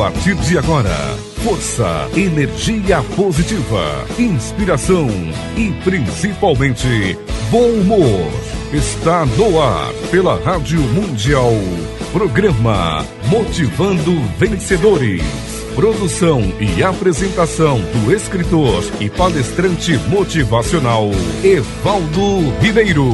partir de agora, força, energia positiva, inspiração e principalmente bom humor. Está no ar pela Rádio Mundial. Programa Motivando Vencedores. Produção e apresentação do escritor e palestrante motivacional Evaldo Ribeiro.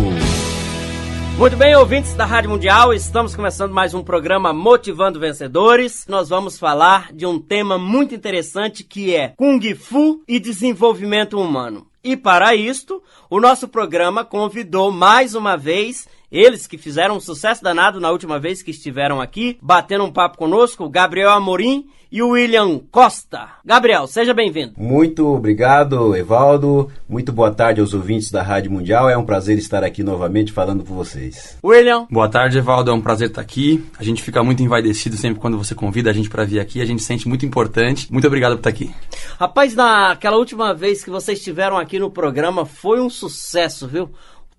Muito bem, ouvintes da Rádio Mundial, estamos começando mais um programa Motivando Vencedores. Nós vamos falar de um tema muito interessante que é Kung Fu e desenvolvimento humano. E para isto, o nosso programa convidou mais uma vez eles que fizeram um sucesso danado na última vez que estiveram aqui, batendo um papo conosco, o Gabriel Amorim e o William Costa. Gabriel, seja bem-vindo. Muito obrigado, Evaldo. Muito boa tarde aos ouvintes da Rádio Mundial. É um prazer estar aqui novamente falando com vocês. William. Boa tarde, Evaldo. É um prazer estar aqui. A gente fica muito envaidecido sempre quando você convida a gente para vir aqui. A gente se sente muito importante. Muito obrigado por estar aqui. Rapaz, naquela última vez que vocês estiveram aqui no programa, foi um sucesso, viu?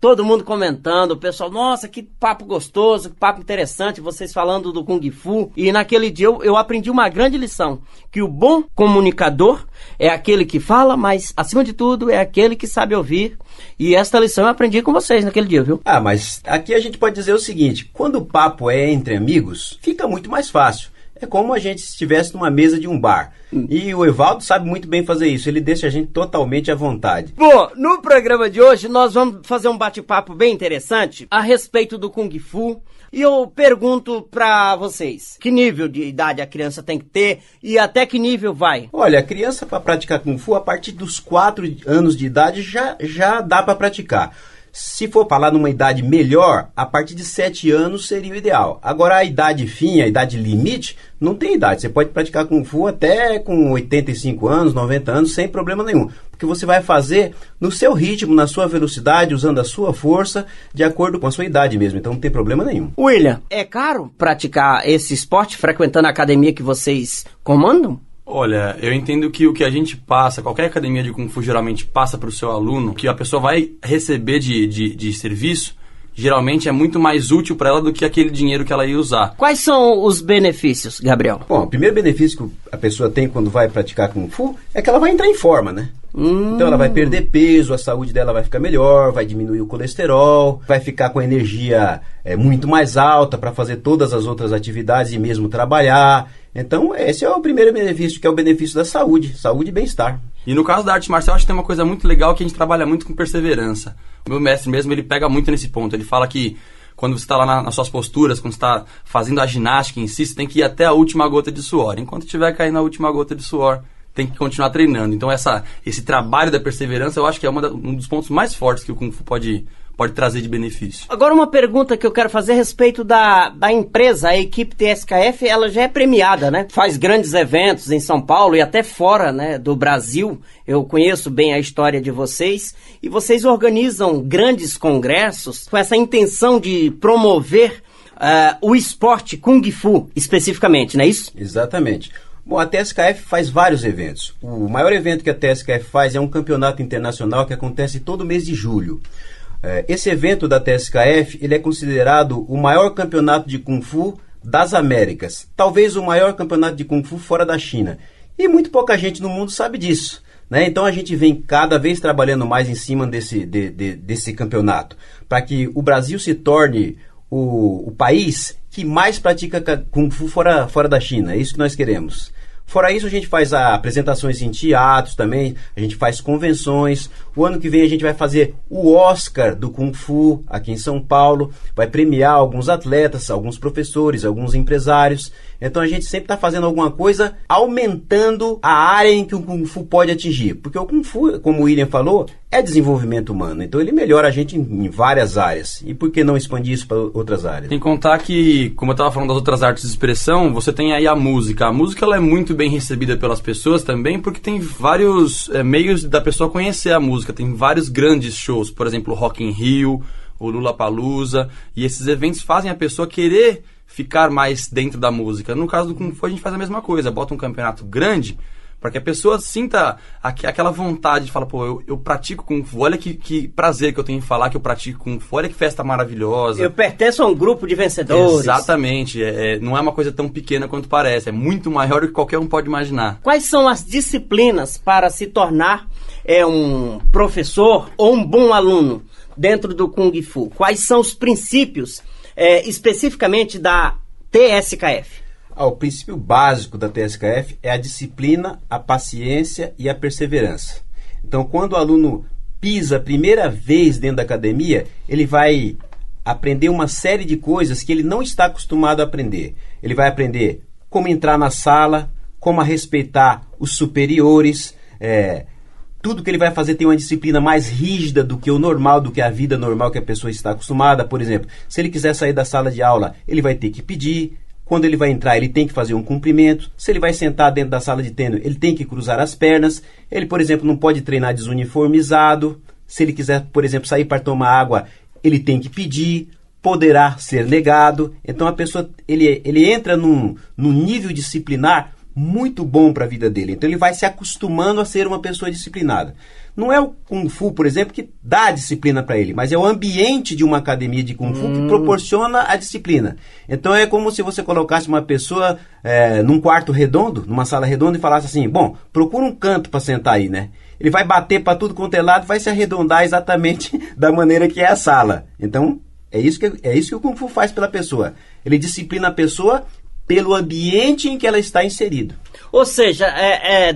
Todo mundo comentando, o pessoal, nossa, que papo gostoso, que papo interessante, vocês falando do Kung Fu. E naquele dia eu aprendi uma grande lição, que o bom comunicador é aquele que fala, mas acima de tudo é aquele que sabe ouvir. E esta lição eu aprendi com vocês naquele dia, viu? Mas aqui a gente pode dizer o seguinte, quando o papo é entre amigos, fica muito mais fácil. É como a gente estivesse numa mesa de um bar. E o Evaldo sabe muito bem fazer isso. Ele deixa a gente totalmente à vontade. Bom, no programa de hoje nós vamos fazer um bate-papo bem interessante a respeito do Kung Fu. E eu pergunto pra vocês, que nível de idade a criança tem que ter e até que nível vai? Olha, a criança para praticar Kung Fu, a partir dos 4 anos de idade já dá para praticar. Se for falar numa idade melhor, a partir de 7 anos seria o ideal. Agora, a idade fim, a idade limite, não tem idade. Você pode praticar Kung Fu até com 85 anos, 90 anos, sem problema nenhum. Porque você vai fazer no seu ritmo, na sua velocidade, usando a sua força, de acordo com a sua idade mesmo. Então, não tem problema nenhum. William, é caro praticar esse esporte frequentando a academia que vocês comandam? Olha, eu entendo que o que a gente passa, qualquer academia de Kung Fu geralmente passa para o seu aluno, que a pessoa vai receber de serviço, geralmente é muito mais útil para ela do que aquele dinheiro que ela ia usar. Quais são os benefícios, Gabriel? Bom, o primeiro benefício que a pessoa tem quando vai praticar Kung Fu é que ela vai entrar em forma, né? Então ela vai perder peso, a saúde dela vai ficar melhor, vai diminuir o colesterol, vai ficar com a energia muito mais alta para fazer todas as outras atividades e mesmo trabalhar. Então esse é o primeiro benefício, que é o benefício da saúde e bem-estar. E no caso da arte marcial, acho que tem uma coisa muito legal que a gente trabalha muito com perseverança. O meu mestre mesmo, ele pega muito nesse ponto. Ele fala que quando você está lá nas suas posturas, quando você está fazendo a ginástica em si, você tem que ir até a última gota de suor. Enquanto estiver caindo a última gota de suor, tem que continuar treinando. Então esse trabalho da perseverança, eu acho que é um dos pontos mais fortes que o Kung Fu pode trazer de benefício. Agora uma pergunta que eu quero fazer a respeito da empresa, a equipe TSKF, ela já é premiada, né? Faz grandes eventos em São Paulo e até fora, né, do Brasil. Eu conheço bem a história de vocês e vocês organizam grandes congressos com essa intenção de promover o esporte Kung Fu especificamente, não é isso? Exatamente. Bom, a TSKF faz vários eventos. O maior evento que a TSKF faz é um campeonato internacional que acontece todo mês de julho. Esse evento da TSKF, ele é considerado o maior campeonato de Kung Fu das Américas. Talvez o maior campeonato de Kung Fu fora da China. E muito pouca gente no mundo sabe disso, né? Então a gente vem cada vez trabalhando mais em cima desse campeonato, para que o Brasil se torne o país que mais pratica Kung Fu fora da China. É isso que nós queremos. Fora isso, a gente faz apresentações em teatros também, a gente faz convenções. O ano que vem a gente vai fazer o Oscar do Kung Fu aqui em São Paulo, vai premiar alguns atletas, alguns professores, alguns empresários. Então a gente sempre está fazendo alguma coisa aumentando a área em que o Kung Fu pode atingir. Porque o Kung Fu, como o William falou, é desenvolvimento humano. Então ele melhora a gente em várias áreas. E por que não expandir isso para outras áreas? Tem que contar que, como eu estava falando das outras artes de expressão, você tem aí a música. A música ela é muito bem recebida pelas pessoas também, porque tem vários meios da pessoa conhecer a música. Tem vários grandes shows, por exemplo, o Rock in Rio, o Lollapalooza. E esses eventos fazem a pessoa querer ficar mais dentro da música. No caso do Kung Fu, a gente faz a mesma coisa. Bota um campeonato grande Para que a pessoa sinta aquela vontade de falar, pô, eu pratico Kung Fu, olha que prazer que eu tenho em falar que eu pratico Kung Fu, olha que festa maravilhosa. Eu pertenço a um grupo de vencedores. Exatamente, não é uma coisa tão pequena quanto parece, é muito maior do que qualquer um pode imaginar. Quais são as disciplinas para se tornar um professor ou um bom aluno dentro do Kung Fu? Quais são os princípios especificamente da TSKF? O princípio básico da TSKF é a disciplina, a paciência e a perseverança. Então, quando o aluno pisa a primeira vez dentro da academia, ele vai aprender uma série de coisas que ele não está acostumado a aprender. Ele vai aprender como entrar na sala, como a respeitar os superiores. Tudo que ele vai fazer tem uma disciplina mais rígida do que o normal, do que a vida normal que a pessoa está acostumada. Por exemplo, se ele quiser sair da sala de aula, ele vai ter que pedir. Quando ele vai entrar, ele tem que fazer um cumprimento. Se ele vai sentar dentro da sala de treino, ele tem que cruzar as pernas. Ele, por exemplo, não pode treinar desuniformizado. Se ele quiser, por exemplo, sair para tomar água, ele tem que pedir. Poderá ser negado. Então, a pessoa ele entra num nível disciplinar muito bom para a vida dele. Então, ele vai se acostumando a ser uma pessoa disciplinada. Não é o Kung Fu, por exemplo, que dá a disciplina para ele, mas é o ambiente de uma academia de Kung Fu que proporciona a disciplina. Então é como se você colocasse uma pessoa num quarto redondo, numa sala redonda e falasse assim, bom, procura um canto para sentar aí, né? Ele vai bater para tudo quanto é lado, vai se arredondar exatamente da maneira que é a sala. Então é isso que o Kung Fu faz pela pessoa. Ele disciplina a pessoa pelo ambiente em que ela está inserida. Ou seja,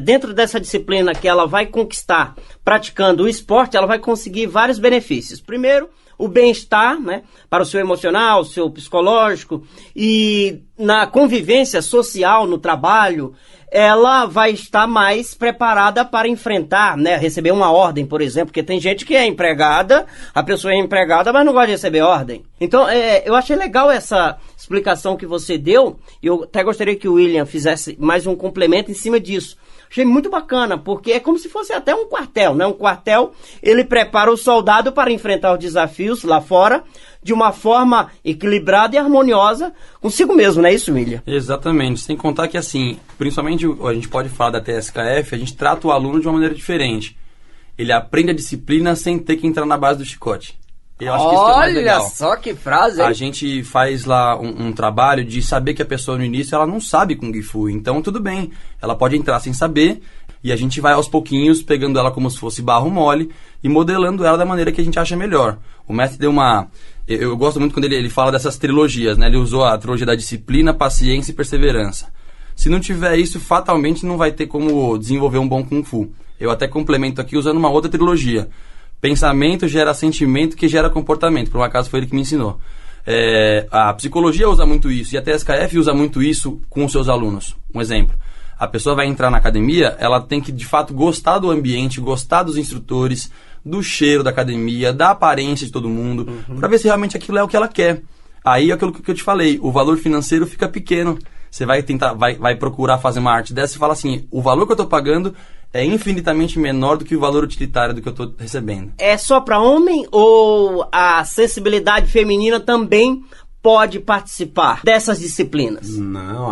dentro dessa disciplina que ela vai conquistar praticando o esporte, ela vai conseguir vários benefícios. Primeiro, o bem-estar, né, para o seu emocional, o seu psicológico, e na convivência social, no trabalho, ela vai estar mais preparada para enfrentar, né, receber uma ordem, por exemplo, porque tem gente que é empregada, a pessoa é empregada, mas não gosta de receber ordem. Então, eu achei legal essa explicação que você deu, e eu até gostaria que o William fizesse mais um complemento em cima disso. Achei muito bacana, porque é como se fosse até um quartel, né? Um quartel, ele prepara o soldado para enfrentar os desafios lá fora de uma forma equilibrada e harmoniosa consigo mesmo, não é isso, William? Exatamente. Sem contar que, assim, principalmente a gente pode falar da TSKF, a gente trata o aluno de uma maneira diferente. Ele aprende a disciplina sem ter que entrar na base do chicote. Eu acho que isso é mais legal. Olha só que frase, hein? A gente faz lá um trabalho de saber que a pessoa no início ela não sabe Kung Fu, então tudo bem, ela pode entrar sem saber e a gente vai aos pouquinhos pegando ela como se fosse barro mole e modelando ela da maneira que a gente acha melhor. O mestre deu uma... Eu gosto muito quando ele fala dessas trilogias, né? Ele usou a trilogia da disciplina, paciência e perseverança. Se não tiver isso, fatalmente não vai ter como desenvolver um bom Kung Fu. Eu até complemento aqui usando uma outra trilogia. Pensamento gera sentimento que gera comportamento. Por um acaso foi ele que me ensinou. A psicologia usa muito isso e a TSKF usa muito isso com os seus alunos. Um exemplo. A pessoa vai entrar na academia, ela tem que de fato gostar do ambiente, gostar dos instrutores, do cheiro da academia, da aparência de todo mundo, para ver se realmente aquilo é o que ela quer. Aí é aquilo que eu te falei, o valor financeiro fica pequeno. Você vai tentar, vai procurar fazer uma arte dessa e fala assim, o valor que eu estou pagando é infinitamente menor do que o valor utilitário do que eu estou recebendo. É só para homem ou a sensibilidade feminina também pode participar dessas disciplinas? Não,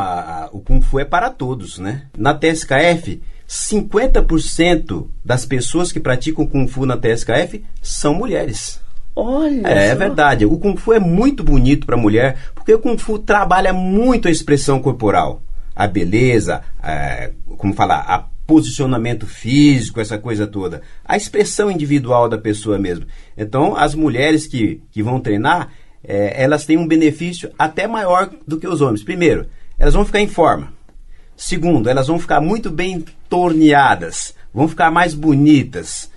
o Kung Fu é para todos, né? Na TSKF, 50% das pessoas que praticam Kung Fu na TSKF são mulheres. Olha, é verdade. O Kung Fu é muito bonito para mulher, porque o Kung Fu trabalha muito a expressão corporal, a beleza, a posicionamento físico, essa coisa toda, a expressão individual da pessoa mesmo. Então, as mulheres que vão treinar, elas têm um benefício até maior do que os homens. Primeiro, elas vão ficar em forma. Segundo, elas vão ficar muito bem torneadas, vão ficar mais bonitas.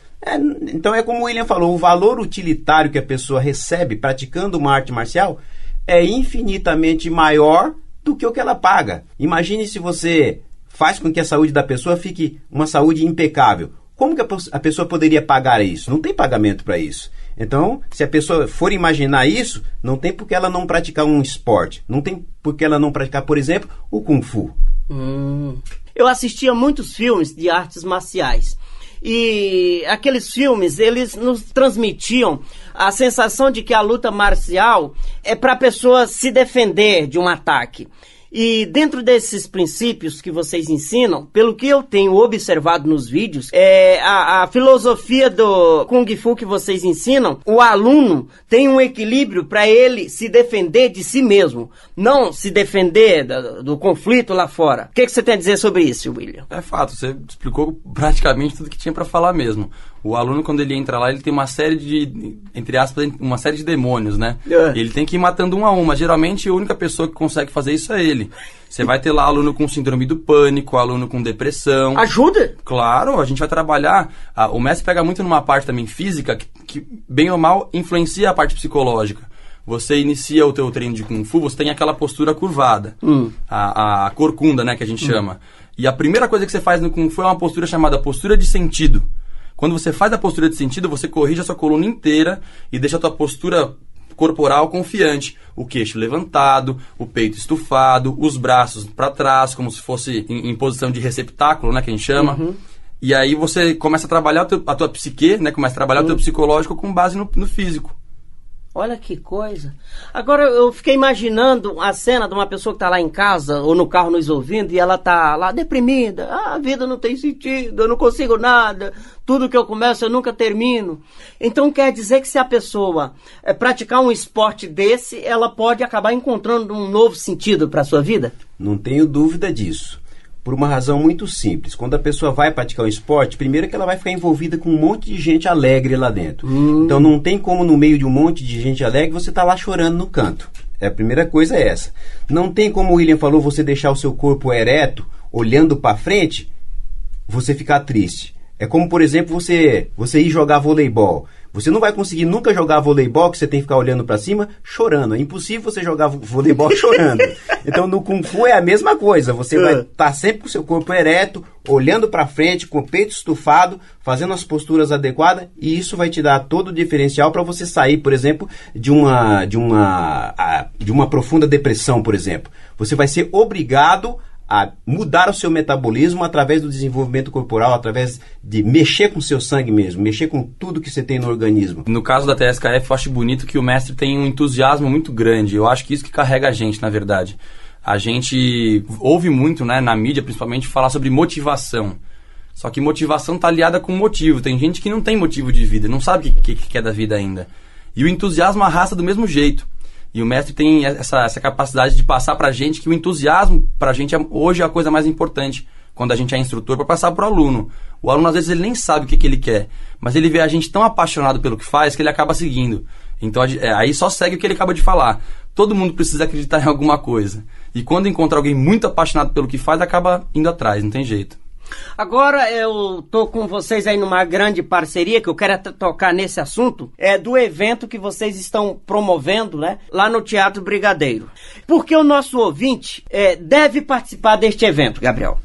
Então é como o William falou, o valor utilitário que a pessoa recebe praticando uma arte marcial é infinitamente maior do que o que ela paga. Imagine se você faz com que a saúde da pessoa fique uma saúde impecável. Como que a pessoa poderia pagar isso? Não tem pagamento para isso. Então, se a pessoa for imaginar isso, não tem por que ela não praticar um esporte. Não tem por que ela não praticar, por exemplo, o Kung Fu. Eu assistia muitos filmes de artes marciais. E aqueles filmes, eles nos transmitiam a sensação de que a luta marcial é para a pessoa se defender de um ataque. E dentro desses princípios que vocês ensinam, pelo que eu tenho observado nos vídeos, a filosofia do Kung Fu que vocês ensinam, o aluno tem um equilíbrio para ele se defender de si mesmo, não se defender do conflito lá fora. O que você tem a dizer sobre isso, William? É fato, você explicou praticamente tudo que tinha para falar mesmo. O aluno, quando ele entra lá, ele tem uma série de, entre aspas, uma série de demônios, né? Ele tem que ir matando um a um, mas geralmente a única pessoa que consegue fazer isso é ele. Você vai ter lá aluno com síndrome do pânico, aluno com depressão. Ajuda? Claro, a gente vai trabalhar. O mestre pega muito numa parte também física que bem ou mal, influencia a parte psicológica. Você inicia o teu treino de Kung Fu, você tem aquela postura curvada. A corcunda, né, que a gente chama. E a primeira coisa que você faz no Kung Fu é uma postura chamada postura de sentido. Quando você faz a postura de sentido, você corrige a sua coluna inteira e deixa a tua postura corporal confiante. O queixo levantado, o peito estufado, os braços para trás, como se fosse em posição de receptáculo, né, que a gente chama. E aí você começa a trabalhar a tua psique, né, começa a trabalhar o teu psicológico com base no físico. Olha que coisa. Agora eu fiquei imaginando a cena de uma pessoa que está lá em casa ou no carro nos ouvindo e ela está lá deprimida. A vida não tem sentido, eu não consigo nada. Tudo que eu começo eu nunca termino. Então quer dizer que se a pessoa praticar um esporte desse, ela pode acabar encontrando um novo sentido para a sua vida? Não tenho dúvida disso. Por uma razão muito simples. Quando a pessoa vai praticar um esporte, primeiro que ela vai ficar envolvida com um monte de gente alegre lá dentro. Então não tem como no meio de um monte de gente alegre você tá lá chorando no canto. A primeira coisa é essa. Não tem como o William falou, você deixar o seu corpo ereto, olhando para frente, você ficar triste. É como, por exemplo, você ir jogar voleibol. Você não vai conseguir nunca jogar voleibol, que você tem que ficar olhando para cima, chorando. É impossível você jogar voleibol chorando. Então, no Kung Fu é a mesma coisa. Você vai estar sempre com o seu corpo ereto, olhando para frente, com o peito estufado, fazendo as posturas adequadas, e isso vai te dar todo o diferencial para você sair, por exemplo, de uma profunda depressão, por exemplo. Você vai ser obrigado a mudar o seu metabolismo através do desenvolvimento corporal, através de mexer com o seu sangue mesmo, mexer com tudo que você tem no organismo. No caso da TSKF, eu acho bonito que o mestre tem um entusiasmo muito grande. Eu acho que isso que carrega a gente, na verdade. A gente ouve muito, né, na mídia, principalmente, falar sobre motivação. Só que motivação está aliada com motivo. Tem gente que não tem motivo de vida, não sabe o que quer da vida ainda. E o entusiasmo arrasta do mesmo jeito. E o mestre tem essa capacidade de passar pra gente que o entusiasmo pra gente hoje é a coisa mais importante quando a gente é instrutor, para passar pro aluno. O aluno às vezes ele nem sabe o que ele quer, mas ele vê a gente tão apaixonado pelo que faz que ele acaba seguindo. Então aí só segue o que ele acaba de falar. Todo mundo precisa acreditar em alguma coisa. E quando encontra alguém muito apaixonado pelo que faz, acaba indo atrás, não tem jeito. Agora eu tô com vocês aí numa grande parceria, que eu quero tocar nesse assunto, do evento que vocês estão promovendo, né, lá no Teatro Brigadeiro. Porque o nosso ouvinte deve participar deste evento, Gabriel?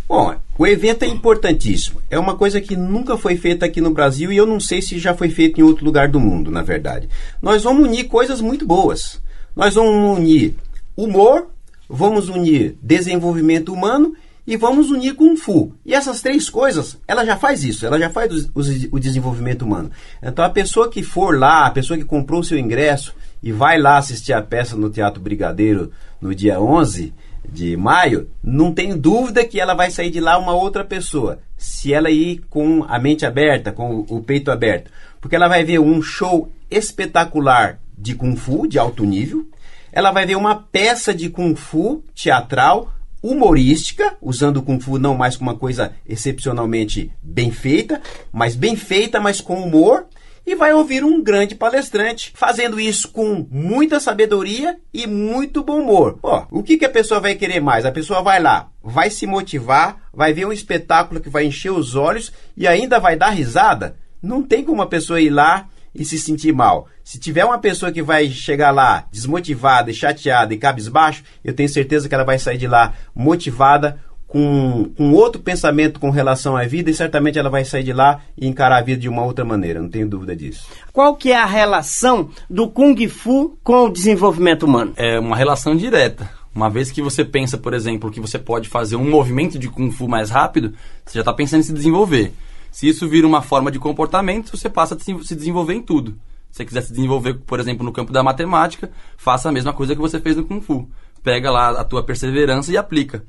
Bom, o evento é importantíssimo. É uma coisa que nunca foi feita aqui no Brasil e eu não sei se já foi feito em outro lugar do mundo, na verdade. Nós vamos unir coisas muito boas. Nós vamos unir humor, vamos unir desenvolvimento humano e vamos unir Kung Fu. E essas três coisas, ela já faz isso, ela já faz o desenvolvimento humano. Então a pessoa que for lá, a pessoa que comprou o seu ingresso e vai lá assistir a peça no Teatro Brigadeiro no dia 11 de maio, não tem dúvida que ela vai sair de lá uma outra pessoa, se ela ir com a mente aberta, com o peito aberto. Porque ela vai ver um show espetacular de Kung Fu, de alto nível, ela vai ver uma peça de Kung Fu teatral, humorística, usando o Kung Fu não mais como uma coisa excepcionalmente bem feita, mas com humor, e vai ouvir um grande palestrante fazendo isso com muita sabedoria e muito bom humor. O que a pessoa vai querer mais? A pessoa vai lá, vai se motivar, vai ver um espetáculo que vai encher os olhos e ainda vai dar risada? Não tem como a pessoa ir lá e se sentir mal. Se tiver uma pessoa que vai chegar lá desmotivada e chateada e cabisbaixo, eu tenho certeza que ela vai sair de lá motivada, com outro pensamento com relação à vida, e certamente ela vai sair de lá e encarar a vida de uma outra maneira, não tenho dúvida disso. Qual que é a relação do Kung Fu com o desenvolvimento humano? É uma relação direta. Uma vez que você pensa, por exemplo, que você pode fazer um movimento de Kung Fu mais rápido, você já está pensando em se desenvolver. Se isso vira uma forma de comportamento, você passa a se desenvolver em tudo. Se você quiser se desenvolver, por exemplo, no campo da matemática, faça a mesma coisa que você fez no Kung Fu. pega lá a tua perseverança e aplica.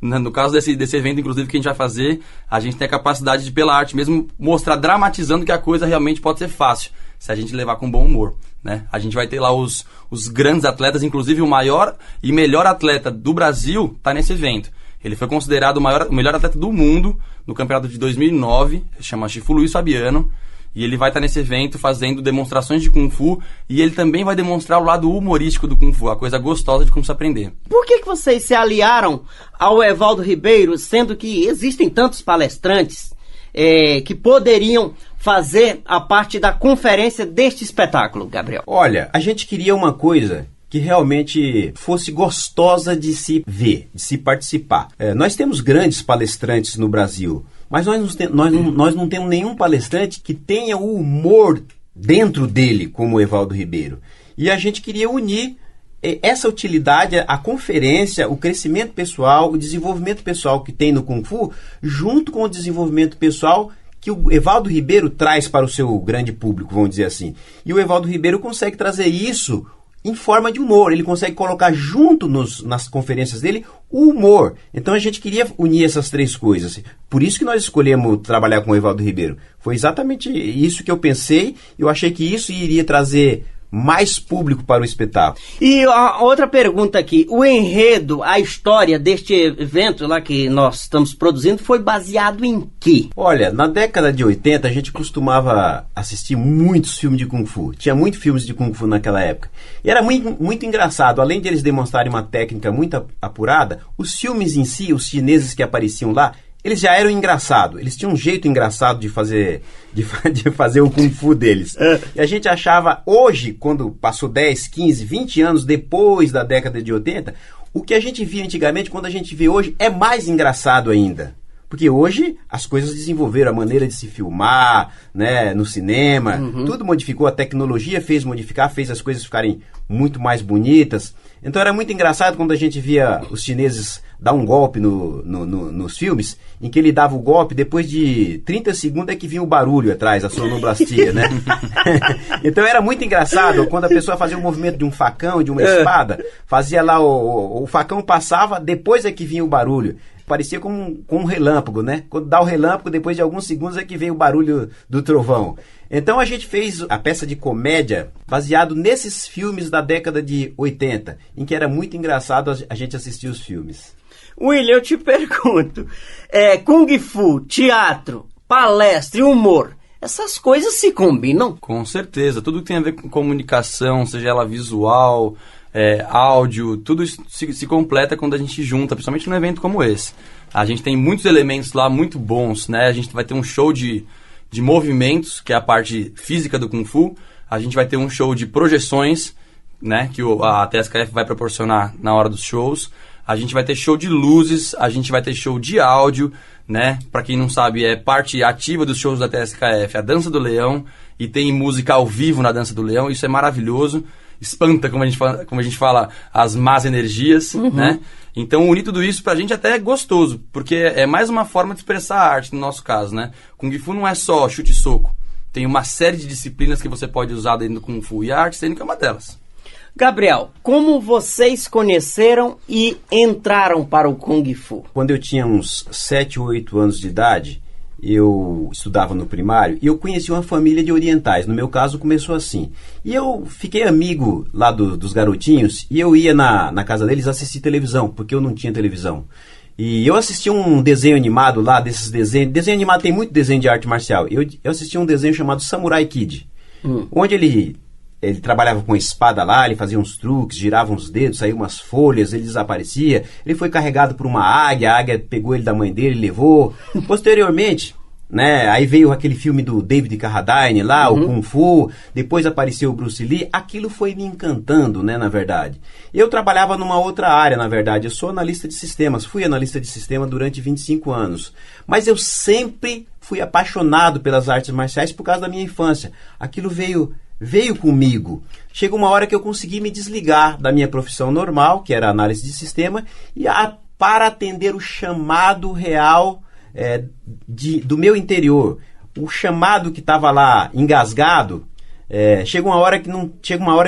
No caso desse evento, inclusive, que a gente vai fazer, a gente tem a capacidade de, pela arte mesmo, mostrar dramatizando que a coisa realmente pode ser fácil, se a gente levar com bom humor, né? A gente vai ter lá os grandes atletas, inclusive o maior e melhor atleta do Brasil está nesse evento. Ele foi considerado o melhor atleta do mundo no campeonato de 2009, chama Chifu Luiz Fabiano, e ele vai estar nesse evento fazendo demonstrações de Kung Fu, e ele também vai demonstrar o lado humorístico do Kung Fu, a coisa gostosa de como se aprender. Por que vocês se aliaram ao Evaldo Ribeiro, sendo que existem tantos palestrantes que poderiam fazer a parte da conferência deste espetáculo, Gabriel? Olha, a gente queria uma coisa que realmente fosse gostosa de se ver, de se participar. Nós temos grandes palestrantes no Brasil, mas nós não temos nenhum palestrante que tenha o humor dentro dele, como o Evaldo Ribeiro. E a gente queria unir essa utilidade, a conferência, o crescimento pessoal, o desenvolvimento pessoal que tem no Kung Fu, junto com o desenvolvimento pessoal que o Evaldo Ribeiro traz para o seu grande público, vamos dizer assim. E o Evaldo Ribeiro consegue trazer isso em forma de humor. Ele consegue colocar junto nas conferências dele o humor. Então a gente queria unir essas três coisas. Por isso que nós escolhemos trabalhar com o Evaldo Ribeiro. Foi exatamente isso que eu pensei. Eu achei que isso iria trazer mais público para o espetáculo. E a outra pergunta aqui, o enredo, a história deste evento lá que nós estamos produzindo foi baseado em quê? Olha, na década de 80 a gente costumava assistir muitos filmes de Kung Fu. Tinha muitos filmes de Kung Fu naquela época. E era muito engraçado, além de eles demonstrarem uma técnica muito apurada, os filmes em si, os chineses que apareciam lá, eles já eram engraçados. Eles tinham um jeito engraçado de fazer o Kung Fu deles. E a gente achava, hoje, quando passou 10, 15, 20 anos depois da década de 80, o que a gente via antigamente, quando a gente vê hoje, é mais engraçado ainda. Porque hoje as coisas desenvolveram, a maneira de se filmar, né, no cinema, tudo modificou, a tecnologia fez as coisas ficarem muito mais bonitas. Então era muito engraçado quando a gente via os chineses dar um golpe nos filmes, em que ele dava o golpe, depois de 30 segundos é que vinha o barulho atrás, a sonoplastia, né? Então era muito engraçado quando a pessoa fazia o movimento de um facão, de uma espada, fazia lá, o facão passava, depois é que vinha o barulho. Parecia com um relâmpago, né? Quando dá o relâmpago, depois de alguns segundos é que vem o barulho do trovão. Então a gente fez a peça de comédia baseado nesses filmes da década de 80, em que era muito engraçado a gente assistir os filmes. William, eu te pergunto, Kung Fu, teatro, palestra e humor, essas coisas se combinam? Com certeza, tudo que tem a ver com comunicação, seja ela visual, áudio, tudo isso se completa quando a gente junta, principalmente num evento como esse. A gente tem muitos elementos lá muito bons, né? A gente vai ter um show de movimentos, que é a parte física do Kung Fu. A gente vai ter um show de projeções, né? Que a TSKF vai proporcionar na hora dos shows. A gente vai ter show de luzes, a gente vai ter show de áudio, né? Pra quem não sabe, é parte ativa dos shows da TSKF, a Dança do Leão, e tem música ao vivo na Dança do Leão, isso é maravilhoso. Espanta, como a gente fala, as más energias, né? Então, unir tudo isso pra gente até é gostoso, porque é mais uma forma de expressar a arte, no nosso caso, né? Kung Fu não é só chute e soco. Tem uma série de disciplinas que você pode usar dentro do Kung Fu, e a arte cênica é uma delas. Gabriel, como vocês conheceram e entraram para o Kung Fu? Quando eu tinha uns 7 ou 8 anos de idade, eu estudava no primário e eu conheci uma família de orientais. No meu caso, começou assim. E eu fiquei amigo lá dos garotinhos e eu ia na casa deles assistir televisão, porque eu não tinha televisão. E eu assisti um desenho animado lá, desses desenhos. Desenho animado tem muito desenho de arte marcial. Eu assisti um desenho chamado Samurai Kid, onde ele trabalhava com espada lá, ele fazia uns truques, girava uns dedos, saía umas folhas, ele desaparecia. Ele foi carregado por uma águia, a águia pegou ele da mãe dele e levou. Posteriormente, né, aí veio aquele filme do David Carradine lá, o Kung Fu, depois apareceu o Bruce Lee. Aquilo foi me encantando, né, na verdade. Eu trabalhava numa outra área, na verdade. Eu sou analista de sistemas, fui analista de sistema durante 25 anos. Mas eu sempre fui apaixonado pelas artes marciais por causa da minha infância. Aquilo veio comigo. Chega uma hora que eu consegui me desligar da minha profissão normal, que era análise de sistema, para atender o chamado real do meu interior. O chamado que estava lá engasgado, chega uma hora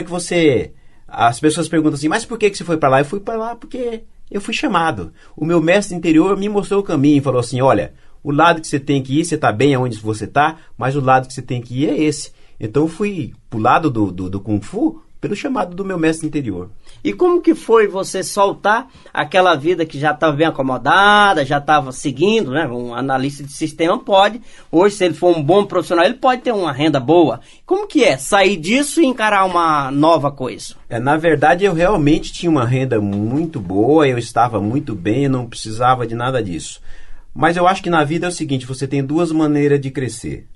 que você as pessoas perguntam assim, mas por que você foi para lá? Eu fui para lá porque eu fui chamado. O meu mestre interior me mostrou o caminho e falou assim, olha, o lado que você tem que ir, você está bem aonde você está, mas o lado que você tem que ir é esse. Então eu fui pro lado do Kung Fu pelo chamado do meu mestre interior. E como que foi você soltar aquela vida que já estava bem acomodada, já estava seguindo, né? Um analista de sistema pode, hoje se ele for um bom profissional, ele pode ter uma renda boa. Como que é sair disso e encarar uma nova coisa? Na verdade, eu realmente tinha uma renda muito boa, eu estava muito bem, eu não precisava de nada disso. Mas eu acho que na vida é o seguinte, você tem duas maneiras de crescer.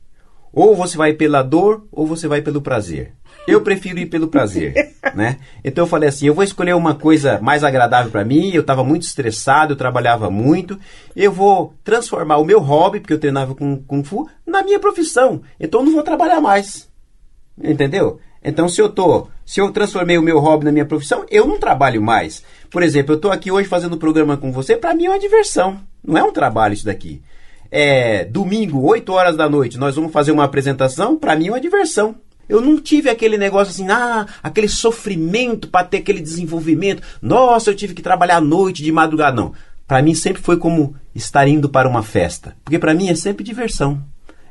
Ou você vai pela dor, ou você vai pelo prazer. Eu prefiro ir pelo prazer, né? Então eu falei assim, eu vou escolher uma coisa mais agradável para mim, eu estava muito estressado, eu trabalhava muito, eu vou transformar o meu hobby, porque eu treinava com Kung Fu, na minha profissão. Então eu não vou trabalhar mais, entendeu? Então se eu transformei o meu hobby na minha profissão, eu não trabalho mais. Por exemplo, eu estou aqui hoje fazendo um programa com você, para mim é uma diversão, não é um trabalho isso daqui. Domingo, 8 horas da noite, nós vamos fazer uma apresentação, para mim é uma diversão. Eu não tive aquele negócio assim, aquele sofrimento para ter aquele desenvolvimento. Nossa, eu tive que trabalhar à noite, de madrugada. Não. Para mim sempre foi como estar indo para uma festa. Porque para mim é sempre diversão.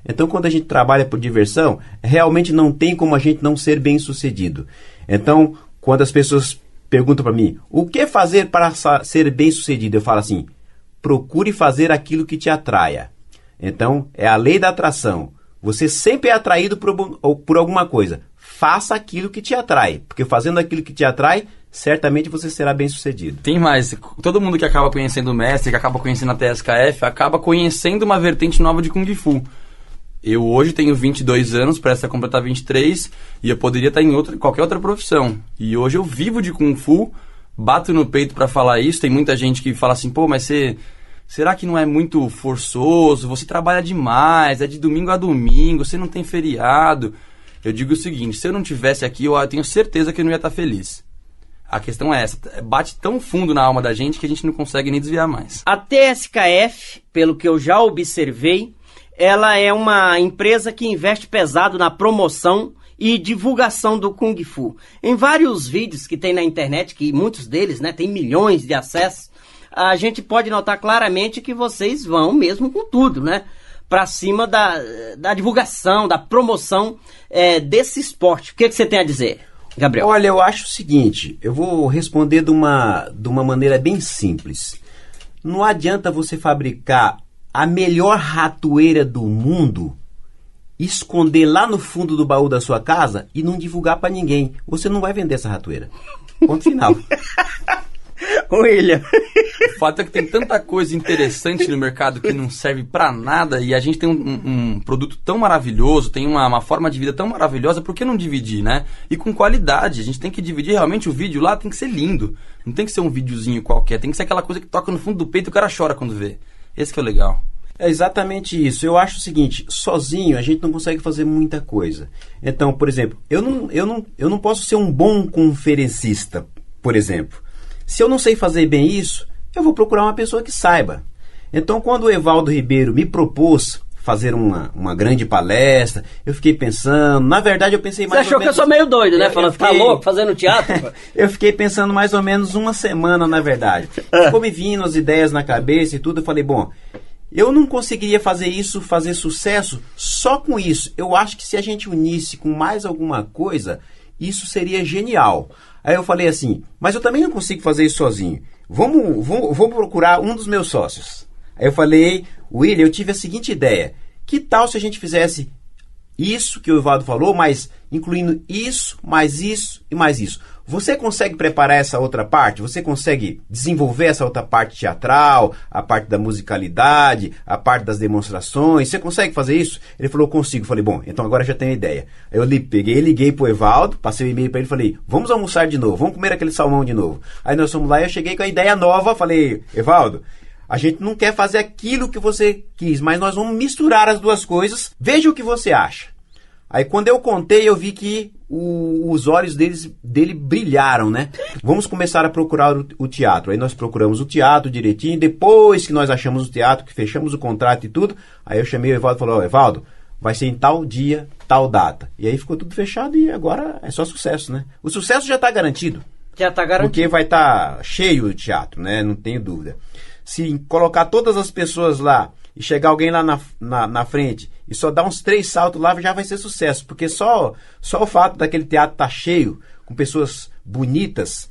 Então quando a gente trabalha por diversão, realmente não tem como a gente não ser bem sucedido. Então, quando as pessoas perguntam para mim, o que fazer para ser bem sucedido? Eu falo assim, procure fazer aquilo que te atraia. Então, é a lei da atração. Você sempre é atraído por alguma coisa. Faça aquilo que te atrai. Porque fazendo aquilo que te atrai, certamente você será bem sucedido. Tem mais. Todo mundo que acaba conhecendo o mestre, que acaba conhecendo a TSKF, acaba conhecendo uma vertente nova de Kung Fu. Eu hoje tenho 22 anos, prestes a completar 23, e eu poderia estar em qualquer outra profissão. E hoje eu vivo de Kung Fu, bato no peito para falar isso. Tem muita gente que fala assim, pô, mas será que não é muito forçoso? Você trabalha demais, é de domingo a domingo, você não tem feriado. Eu digo o seguinte, se eu não tivesse aqui, eu tenho certeza que eu não ia estar feliz. A questão é essa, bate tão fundo na alma da gente que a gente não consegue nem desviar mais. A TSKF, pelo que eu já observei, ela é uma empresa que investe pesado na promoção e divulgação do Kung Fu. Em vários vídeos que tem na internet, que muitos deles, né, tem milhões de acessos, a gente pode notar claramente que vocês vão mesmo com tudo, né? Para cima da divulgação, da promoção desse esporte. O que você tem a dizer, Gabriel? Olha, eu acho o seguinte, eu vou responder de uma maneira bem simples. Não adianta você fabricar a melhor ratoeira do mundo, esconder lá no fundo do baú da sua casa e não divulgar para ninguém. Você não vai vender essa ratoeira. Ponto final. William. O fato é que tem tanta coisa interessante no mercado que não serve pra nada e a gente tem um produto tão maravilhoso, tem uma forma de vida tão maravilhosa, por que não dividir, né? E com qualidade, a gente tem que dividir, realmente o vídeo lá tem que ser lindo, não tem que ser um videozinho qualquer, tem que ser aquela coisa que toca no fundo do peito e o cara chora quando vê. Esse que é o legal. É exatamente isso. Eu acho o seguinte, sozinho a gente não consegue fazer muita coisa. Então, por exemplo, eu não posso ser um bom conferencista, por exemplo. Se eu não sei fazer bem isso, eu vou procurar uma pessoa que saiba. Então, quando o Evaldo Ribeiro me propôs fazer uma grande palestra, eu fiquei pensando, na verdade eu pensei mais ou menos... Você achou que eu sou meio doido, né? Falando, tá louco, fazendo teatro? Eu fiquei pensando mais ou menos uma semana, na verdade. Ficou me vindo as ideias na cabeça e tudo, eu falei, bom, eu não conseguiria fazer isso, fazer sucesso só com isso. Eu acho que se a gente unisse com mais alguma coisa, isso seria genial. Aí eu falei assim, mas eu também não consigo fazer isso sozinho. Vou procurar um dos meus sócios. Aí eu falei, William, eu tive a seguinte ideia. Que tal se a gente fizesse isso que o Evaldo falou, mas incluindo isso, mais isso e mais isso? Você consegue preparar essa outra parte? Você consegue desenvolver essa outra parte teatral, a parte da musicalidade, a parte das demonstrações? Você consegue fazer isso? Ele falou, consigo. Eu falei, bom, então agora já tenho a ideia. Aí eu liguei pro Evaldo, passei o e-mail para ele e falei, vamos almoçar de novo, vamos comer aquele salmão de novo. Aí nós fomos lá e eu cheguei com a ideia nova, falei, Evaldo, a gente não quer fazer aquilo que você quis, mas nós vamos misturar as duas coisas, veja o que você acha. Aí quando eu contei, eu vi que os olhos dele brilharam, né? Vamos começar a procurar o teatro. Aí nós procuramos o teatro direitinho, depois que nós achamos o teatro, que fechamos o contrato e tudo, aí eu chamei o Evaldo e falei, Evaldo, vai ser em tal dia, tal data. E aí ficou tudo fechado e agora é só sucesso, né? O sucesso já está garantido. Já está garantido. Porque vai estar cheio o teatro, né? Não tenho dúvida. Se colocar todas as pessoas lá e chegar alguém lá na frente e só dar uns 3 saltos lá, já vai ser sucesso. Porque só o fato daquele teatro estar cheio, com pessoas bonitas,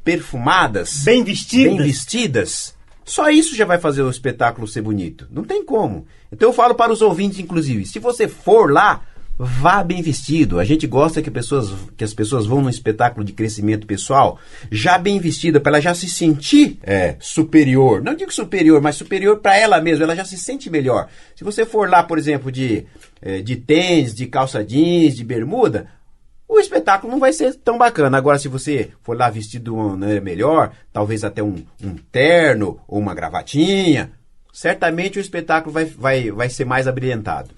perfumadas, bem vestidas, só isso já vai fazer o espetáculo ser bonito. Não tem como. Então eu falo para os ouvintes, inclusive, se você for lá, vá bem vestido. A gente gosta que as pessoas vão num espetáculo de crescimento pessoal já bem vestida, para ela já se sentir superior. Não digo superior, mas superior para ela mesma. Ela já se sente melhor. Se você for lá, por exemplo, de tênis, de calça jeans, de bermuda, o espetáculo não vai ser tão bacana. Agora, se você for lá vestido de uma maneira melhor, talvez até um terno ou uma gravatinha, certamente o espetáculo vai ser mais abrilhantado.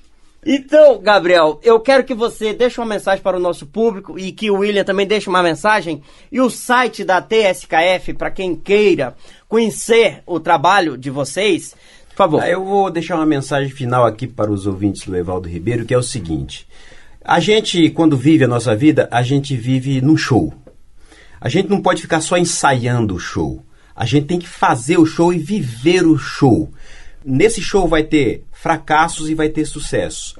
Então, Gabriel, eu quero que você deixe uma mensagem para o nosso público e que o William também deixe uma mensagem. E o site da TSKF, para quem queira conhecer o trabalho de vocês, por favor. Eu vou deixar uma mensagem final aqui para os ouvintes do Evaldo Ribeiro, que é o seguinte. A gente, quando vive a nossa vida, a gente vive num show. A gente não pode ficar só ensaiando o show. A gente tem que fazer o show e viver o show. Nesse show vai ter fracassos e vai ter sucesso.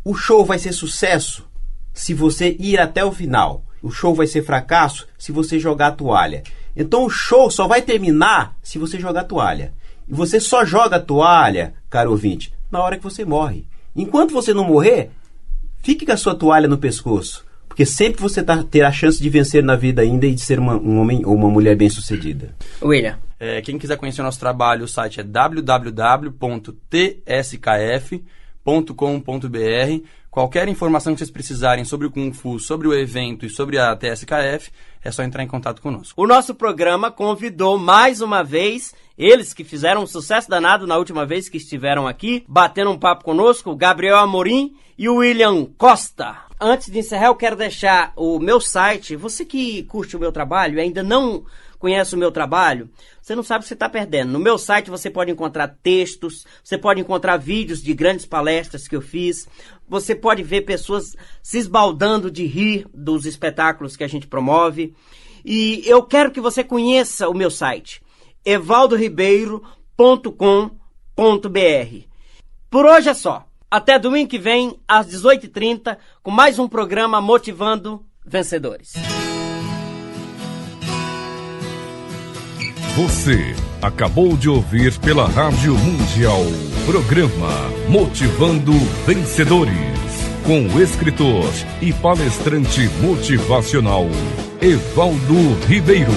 O show vai ser sucesso se você ir até o final. O show vai ser fracasso se você jogar a toalha. Então o show só vai terminar se você jogar a toalha. E você só joga a toalha, caro ouvinte, na hora que você morre. Enquanto você não morrer, fique com a sua toalha no pescoço. Porque sempre você terá a chance de vencer na vida ainda e de ser um homem ou uma mulher bem-sucedida. William. Quem quiser conhecer o nosso trabalho, o site é www.tskf.com.br. Qualquer informação que vocês precisarem sobre o Kung Fu, sobre o evento e sobre a TSKF, é só entrar em contato conosco. O nosso programa convidou mais uma vez eles que fizeram um sucesso danado na última vez que estiveram aqui, batendo um papo conosco, o Gabriel Amorim e o William Costa. Antes de encerrar, eu quero deixar o meu site. Você que curte o meu trabalho e ainda não conhece o meu trabalho, você não sabe o que você está perdendo. No meu site você pode encontrar textos, você pode encontrar vídeos de grandes palestras que eu fiz, você pode ver pessoas se esbaldando de rir dos espetáculos que a gente promove. E eu quero que você conheça o meu site, evaldoribeiro.com.br. Por hoje é só. Até domingo que vem, às 18h30, com mais um programa Motivando Vencedores. Você acabou de ouvir pela Rádio Mundial, programa Motivando Vencedores, com o escritor e palestrante motivacional Evaldo Ribeiro.